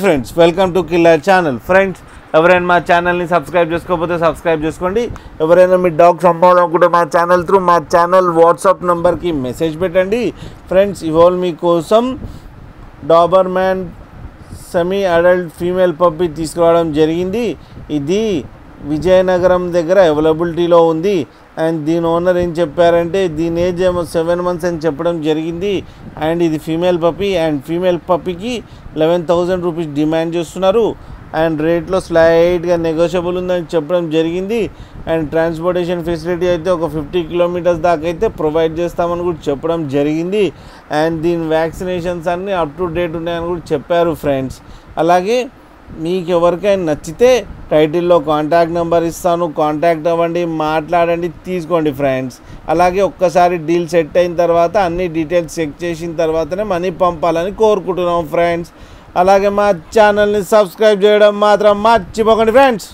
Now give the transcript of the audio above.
Friends welcome to killer channel. Friends ఎవరైనా మా ఛానల్ని సబ్స్క్రైబ్ చేసుకోకపోతే సబ్స్క్రైబ్ చేసుకోండి. ఎవరైనా మీ డాగ్స్ అమ్మాలనుకుంటే మా ఛానల్ త్రూ మా ఛానల్ వాట్సాప్ నెంబర్కి మెసేజ్ పెట్టండి. ఫ్రెండ్స్ ఇవాళ మీకోసం Doberman semi adult female puppy తీసుకురావడం జరిగింది. ఇది విజయనగరం దగ్గర అవైలబిలిటీలో ఉంది. అండ్ దీని ఓనర్ ఏం చెప్పారంటే దీని ఏజ్ ఏమో 7 months అని చెప్పడం జరిగింది. అండ్ ఇది ఫీమేల్ పప్పీ అండ్ ఫీమేల్ పప్పీకి 11,000 రూపీస్ డిమాండ్ చేస్తున్నారు. అండ్ రేట్లో స్లైట్గా నెగోషియబుల్ ఉందని చెప్పడం జరిగింది. అండ్ ట్రాన్స్పోర్టేషన్ ఫెసిలిటీ అయితే ఒక 50 kilometers దాకా అయితే ప్రొవైడ్ చేస్తామని కూడా చెప్పడం జరిగింది. అండ్ దీని వ్యాక్సినేషన్స్ అన్నీ అప్ టు డేట్ ఉన్నాయని కూడా చెప్పారు ఫ్రెండ్స్. అలాగే మీకు ఎవరికైనా నచ్చితే టైటిల్లో కాంటాక్ట్ నెంబర్ ఇస్తాను, కాంటాక్ట్ అవ్వండి, మాట్లాడండి, తీసుకోండి ఫ్రెండ్స్. అలాగే ఒక్కసారి డీల్ సెట్ అయిన తర్వాత అన్ని డీటెయిల్స్ చెక్ చేసిన తర్వాతనే మనీ పంపాలని కోరుకుంటున్నాం ఫ్రెండ్స్. అలాగే మా ఛానల్ని సబ్స్క్రైబ్ చేయడం మాత్రం మర్చిపోకండి ఫ్రెండ్స్.